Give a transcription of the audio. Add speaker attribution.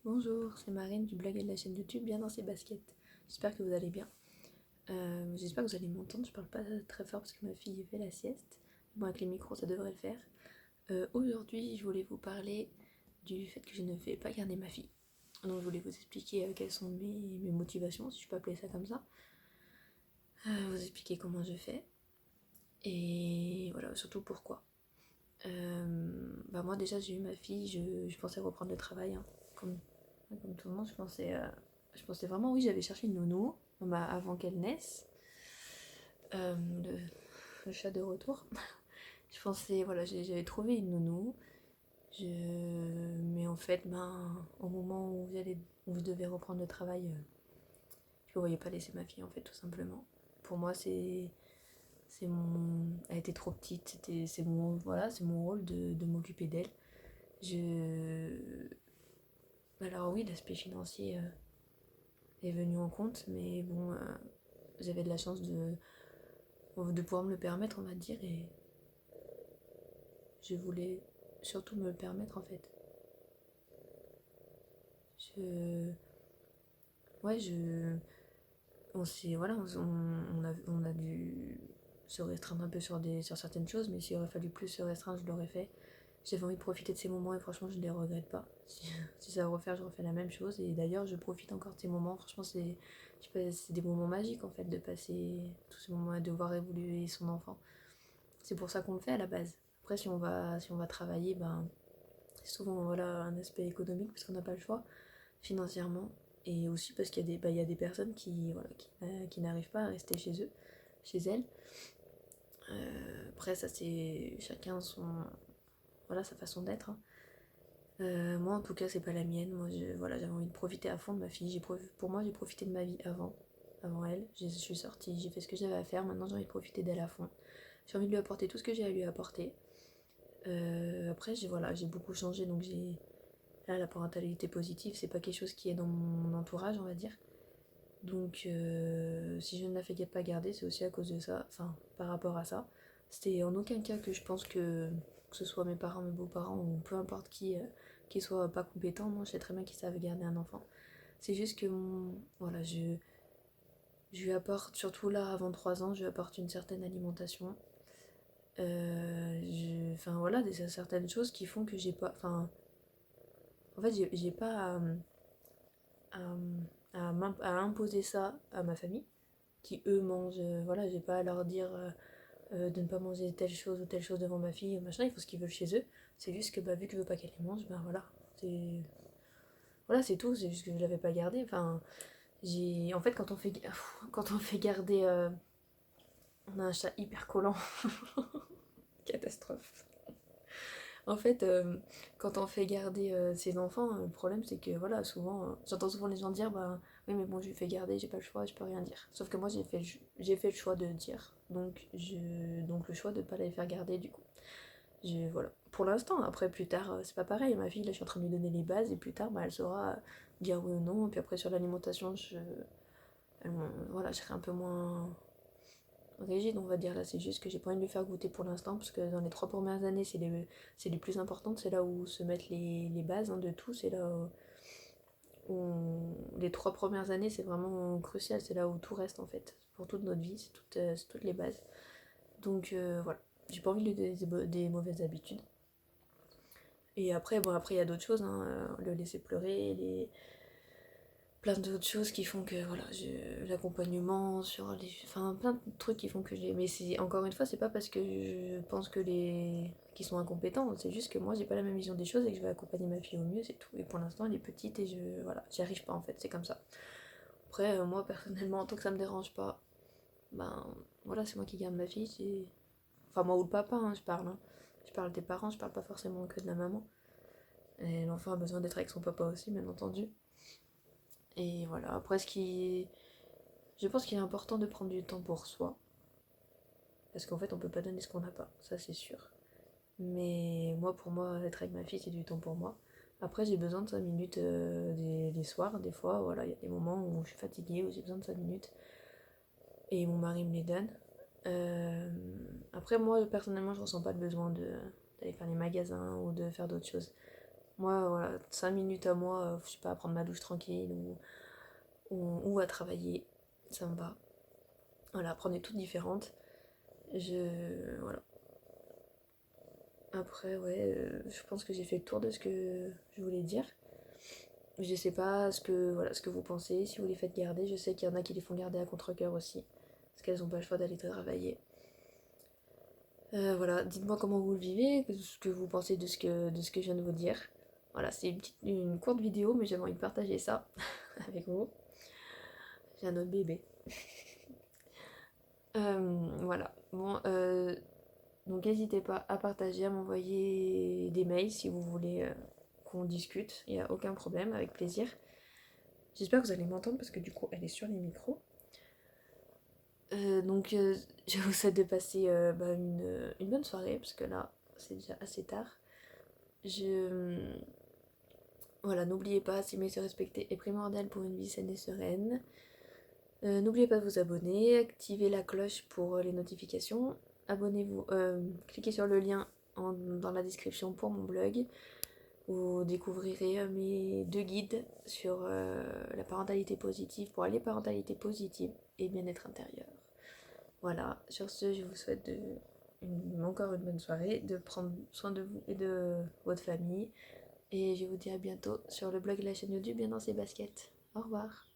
Speaker 1: Bonjour, c'est Marine du blog et de la chaîne YouTube Bien dans ses baskets. J'espère que vous allez bien. J'espère que vous allez m'entendre. Je parle pas très fort parce que ma fille fait la sieste. Bon, avec les micros, ça devrait le faire. Aujourd'hui, je voulais vous parler du fait que je ne vais pas garder ma fille. Donc, je voulais vous expliquer quelles sont mes motivations, si je peux appeler ça comme ça. Vous expliquer comment je fais. Et voilà, surtout pourquoi. Moi, déjà, j'ai eu ma fille. Je pensais reprendre le travail, hein, comme tout le monde. Je pensais vraiment, oui, j'avais cherché une nounou avant qu'elle naisse. Euh, le, le chat de retour. Je pensais, voilà, j'avais trouvé une nounou. Mais en fait, au moment où je devais reprendre le travail, je ne voyais pas laisser ma fille, en fait, tout simplement. Pour moi, elle était trop petite. C'est mon rôle de m'occuper d'elle. Je, alors oui, l'aspect financier est venu en compte, mais bon, j'avais de la chance de pouvoir me le permettre, on va dire, et je voulais surtout me le permettre en fait. Je. Ouais, je. On s'est. Voilà, on a dû se restreindre un peu sur certaines choses, mais s'il aurait fallu plus se restreindre, je l'aurais fait. J'avais envie de profiter de ces moments et franchement, je ne les regrette pas. Si ça à refaire, je refais la même chose. Et d'ailleurs, je profite encore de ces moments. Franchement, c'est des moments magiques en fait, de passer tous ces moments et de voir évoluer son enfant. C'est pour ça qu'on le fait à la base. Après, si on va travailler, c'est souvent voilà, un aspect économique parce qu'on n'a pas le choix financièrement. Et aussi parce qu'il y a des personnes qui n'arrivent pas à rester chez elles. Après, ça, c'est chacun sa façon d'être, hein. Moi, en tout cas, c'est pas la mienne. Moi, j'avais envie de profiter à fond de ma fille. Pour moi, j'ai profité de ma vie avant elle. Je suis sortie, j'ai fait ce que j'avais à faire. Maintenant, j'ai envie de profiter d'elle à fond. J'ai envie de lui apporter tout ce que j'ai à lui apporter. Après, j'ai beaucoup changé, donc là, la parentalité positive, c'est pas quelque chose qui est dans mon entourage, on va dire. Donc, si je ne la fais pas garder, c'est aussi à cause de ça, enfin, par rapport à ça. C'était en aucun cas que je pense que ce soit mes parents, mes beaux-parents, ou peu importe qui soit pas compétent. Non, je sais très bien qu'ils savent garder un enfant. C'est juste que, voilà, je lui apporte, surtout là, avant 3 ans, je lui apporte une certaine alimentation. Enfin, voilà, certaines choses qui font que j'ai pas. Enfin, en fait, j'ai pas à imposer ça à ma famille, qui eux mangent. Voilà, j'ai pas à leur dire de ne pas manger telle chose ou telle chose devant ma fille, machin, ils font ce qu'ils veulent chez eux. C'est juste que vu que je veux pas qu'elle les mange, voilà. C'est. Voilà, c'est tout, c'est juste que je l'avais pas gardé. Enfin, En fait, quand on fait garder. On a un chat hyper collant. Catastrophe. En fait, quand on fait garder ses enfants, le problème c'est que voilà, souvent, j'entends souvent les gens dire bah oui mais bon je lui fais garder, j'ai pas le choix, je peux rien dire. Sauf que moi j'ai fait le choix de dire, donc le choix de pas les faire garder du coup. Voilà. Pour l'instant, après plus tard, c'est pas pareil. Ma fille là je suis en train de lui donner les bases et plus tard elle saura dire oui ou non. Et puis après sur l'alimentation, voilà, je serai un peu moins rigide, on va dire. Là, c'est juste que j'ai pas envie de lui faire goûter pour l'instant, parce que dans les 3 premières années, c'est les plus importantes, c'est là où se mettent les bases, hein, de tout. C'est là les 3 premières années, c'est vraiment crucial, c'est là où tout reste en fait. Pour toute notre vie, c'est toutes les bases. Donc voilà, j'ai pas envie de lui donner des mauvaises habitudes. Et après, il y a d'autres choses, hein, le laisser pleurer, plein d'autres choses qui font que voilà, l'accompagnement enfin plein de trucs qui font que j'ai, mais c'est encore une fois, c'est pas parce que je pense que les qui sont incompétents, c'est juste que moi j'ai pas la même vision des choses et que je vais accompagner ma fille au mieux, c'est tout. Et pour l'instant elle est petite et voilà, j'y arrive pas en fait, c'est comme ça. Après moi personnellement, tant que ça me dérange pas, ben voilà, c'est moi qui garde ma fille, enfin moi ou le papa, hein, je parle des parents, je parle pas forcément que de la maman. Et l'enfant a besoin d'être avec son papa aussi, bien entendu. Et voilà, après je pense qu'il est important de prendre du temps pour soi. Parce qu'en fait, on peut pas donner ce qu'on n'a pas, ça c'est sûr. Mais moi, pour moi, être avec ma fille, c'est du temps pour moi. Après, j'ai besoin de 5 minutes des soirs, des fois. Voilà, il y a des moments où je suis fatiguée, où j'ai besoin de 5 minutes. Et mon mari me les donne. Euh, Après, moi, personnellement, je ressens pas le besoin d'aller faire les magasins ou de faire d'autres choses. Moi, voilà, 5 minutes à moi, je sais pas, à prendre ma douche tranquille ou à travailler, ça me va. Voilà, après on est toutes différentes. Voilà. Après, ouais, je pense que j'ai fait le tour de ce que je voulais dire. Je sais pas ce que vous pensez, si vous les faites garder. Je sais qu'il y en a qui les font garder à contre-cœur aussi, parce qu'elles ont pas le choix d'aller travailler. Voilà, dites-moi comment vous le vivez, ce que vous pensez de ce que je viens de vous dire. Voilà, c'est une courte vidéo, mais j'avais envie de partager ça avec vous. J'ai un autre bébé. Voilà, bon, donc n'hésitez pas à partager, à m'envoyer des mails si vous voulez qu'on discute, il n'y a aucun problème, avec plaisir. J'espère que vous allez m'entendre parce que du coup elle est sur les micros. Donc je vous souhaite de passer une bonne soirée parce que là c'est déjà assez tard. Voilà, n'oubliez pas, s'aimer, se respecter est primordial pour une vie saine et sereine. N'oubliez pas de vous abonner, activez la cloche pour les notifications. Abonnez-vous, cliquez sur le lien dans la description pour mon blog. Vous découvrirez mes 2 guides sur la parentalité positive pour aller parentalité positive et bien-être intérieur. Voilà, sur ce, je vous souhaite encore une bonne soirée, de prendre soin de vous et de votre famille. Et je vous dis à bientôt sur le blog et la chaîne YouTube Bien dans ses baskets. Au revoir.